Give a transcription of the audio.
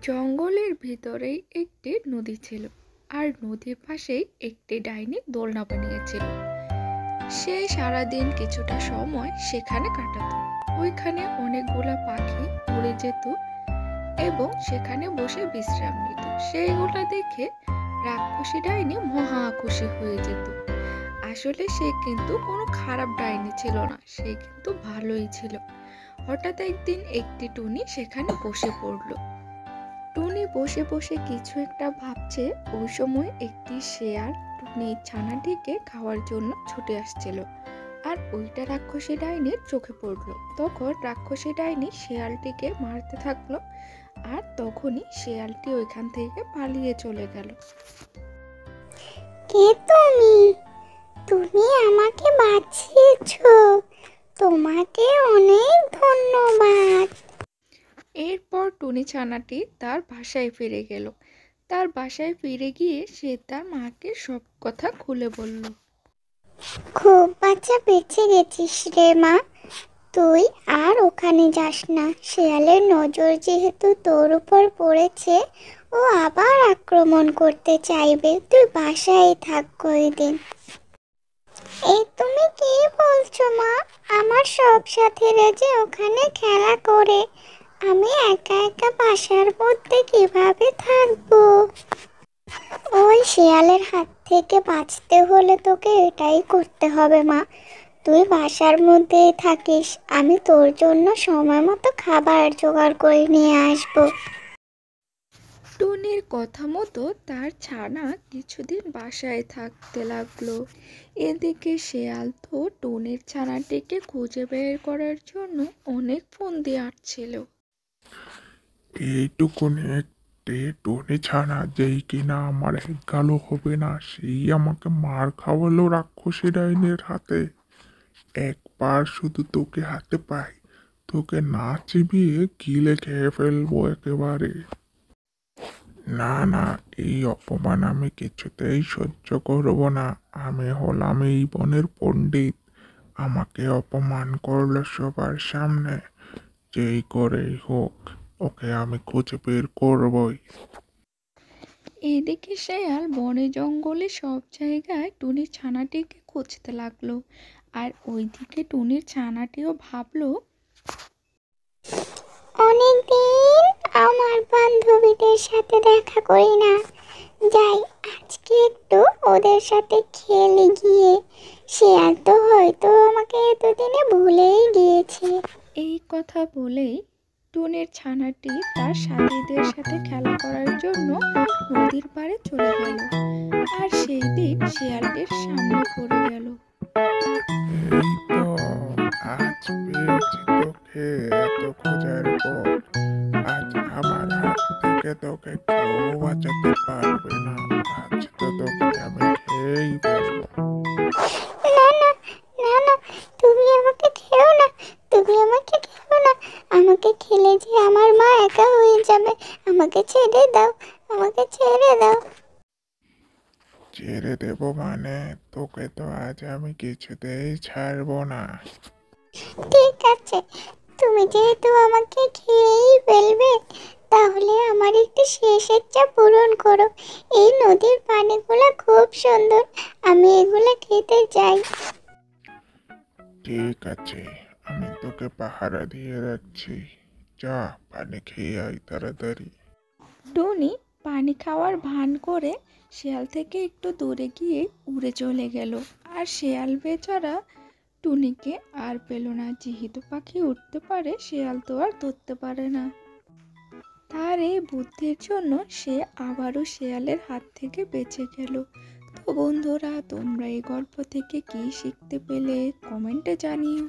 জঙ্গলের ভিতরেই একটি নদী ছিল, আর নদীর পাশেই একটি ডাইনি দোলনা বানিয়েছিল। সে সারাদিন কিছুটা সময় সেখানে কাটাতো। ওইখানে অনেকগুলা পাখি উড়ে যেত এবং সেখানে বসে বিশ্রাম নিত। সেইগুলা দেখে রাক্ষসী ডাইনি মহা খুশি হয়ে যেত। আসলে সে কিন্তু কোনো খারাপ ডাইনি ছিল না, সে কিন্তু ভালোই ছিল। হঠাৎ একদিন একটি টুনি সেখানে বসে পড়ল। টুনি বসে বসে কিছু একটা ভাবছে। ওই সময় একটি শেয়াল টুনির ছানাটিকে খাওয়ার জন্য ছুটে আসছিল, আর ওইটা রাক্ষসী ডাইনির চোখে পড়লো। তখন রাক্ষসী ডাইনি শেয়ালটিকে মারতে থাকলো, আর তখনই শেয়ালটি ওইখান থেকে পালিয়ে চলে গেল। কে তুমি? তুমি আমাকে বাঁচিয়েছো, তোমাকে অনেক ধন্যবাদ। এরপর টুনি ছানাটি তার বাসায় ফিরে গেল। তার বাসায় ফিরে গিয়ে সে তার মাকে সব কথা খুলে বলল। খুব বাচ্চা বেঁচে গেছিস রে মা, তুই আর ওখানে যাস না। শেয়ালের নজর যেহেতু তোর উপর পড়েছে, ও আবার আক্রমণ করতে চাইবে। তুই বাসায় থাক কয়েকদিন। এই তুমি কি বলছো মা? আমার সব সাথীরা যে ওখানে খেলা করে, আমি একা একা বাসার মধ্যে কিভাবে থাকবো? ওই শেয়ালের হাত থেকে বাঁচতে হলে তোকে এটাই করতে হবে মা। তুই বাসার মধ্যেই থাকিস, আমি তোর জন্য সময় মতো খাবার জোগাড় করে নিয়ে আসবো। টুনির কথা মতো তার ছানা কিছুদিন বাসায় থাকতে লাগলো। এদিকে শেয়াল তো টুনির ছানাটিকে খুঁজে বের করার জন্য অনেক ফন্দি আঁটছিল। এইটুকুনি একটি টুনি ছাড়া যেই কিনা আমার গালো হবে না, সেই আমাকে মার খাওয়ালো রাক্ষসী ডাইনের হাতে। একবার শুধু তোকে হাতে পাই, তোকে না চিবিয়ে গিলে খেয়ে ফেলবো একেবারে। না না, এই অপমান আমি কিছুতেই সহ্য করব না। আমি হলাম এই বনের পণ্ডিত, আমাকে অপমান করলো সবার সামনে। যেই করেই হোক, ওকে আমি খুঁজে বের করবই। এদিকে শেয়াল বনে জঙ্গলে সব জায়গায় টুনির ছানাটিকে খুঁজতে লাগলো, আর ওইদিকে টুনির ছানাটিও ভাবলো, অনেকদিন আমার বান্ধবীদের সাথে দেখা করি না, যাই আজকে একটু ওদের সাথে খেলে গিয়ে। শেয়াল তো হয়তো আমাকে এতদিনে ভুলেই গিয়েছে। এই কথা বলেই টুনির ছানাটি তার সাথীদের সাথে খেলা করার জন্য নদীর পাড়ে চলে গেল, আর সেই দিন শেয়ালটির সামনে পড়ে গেল। এই তো, আজ পেয়েছি তোকে। এত খোঁজার পর আজ আমার হাত থেকে তোকে কেউ বাঁচাতে পারবে না। আজ তো তোকে আমি খেয়েই ফেলবো। না না, না না, তুমি আমাকে খেও না, তুমি আমাকে খেও না। আমাকে খেলে যে আমার মা একা হয়ে যাবে। আমাকে ছেড়ে দাও, আমাকে ছেড়ে দাও। ছেড়ে দেবো মানে? তোকে তো আজ আমি কিছুতেই ছাড়বো না। ঠিক আছে, তুমি যেহেতু আমাকে খেয়েই ফেলবে, তাহলে আমার একটু শেষ ইচ্ছা পূরণ করো। এই নদীর পানিগুলো খুব সুন্দর, আমি এগুলো খেতে চাই। ঠিক আছে, আমি তোকে পাহারা দিয়ে রাখছি। যা, পানি খেয়ে আয় তাড়াতাড়ি। টুনি পানি খাওয়ার ভান করে শেয়াল থেকে একটু দূরে গিয়ে উড়ে চলে গেল, আর শেয়াল বেচারা টুনিকে আর পেল না। যেহেতু পাখি উঠতে পারে, শেয়াল তো আর ধরতে পারে না। তার এই বুদ্ধির জন্য সে আবারও শেয়ালের হাত থেকে বেঁচে গেল। তো বন্ধুরা, তোমরা এই গল্প থেকে কি শিখতে পেলে কমেন্টে জানিও।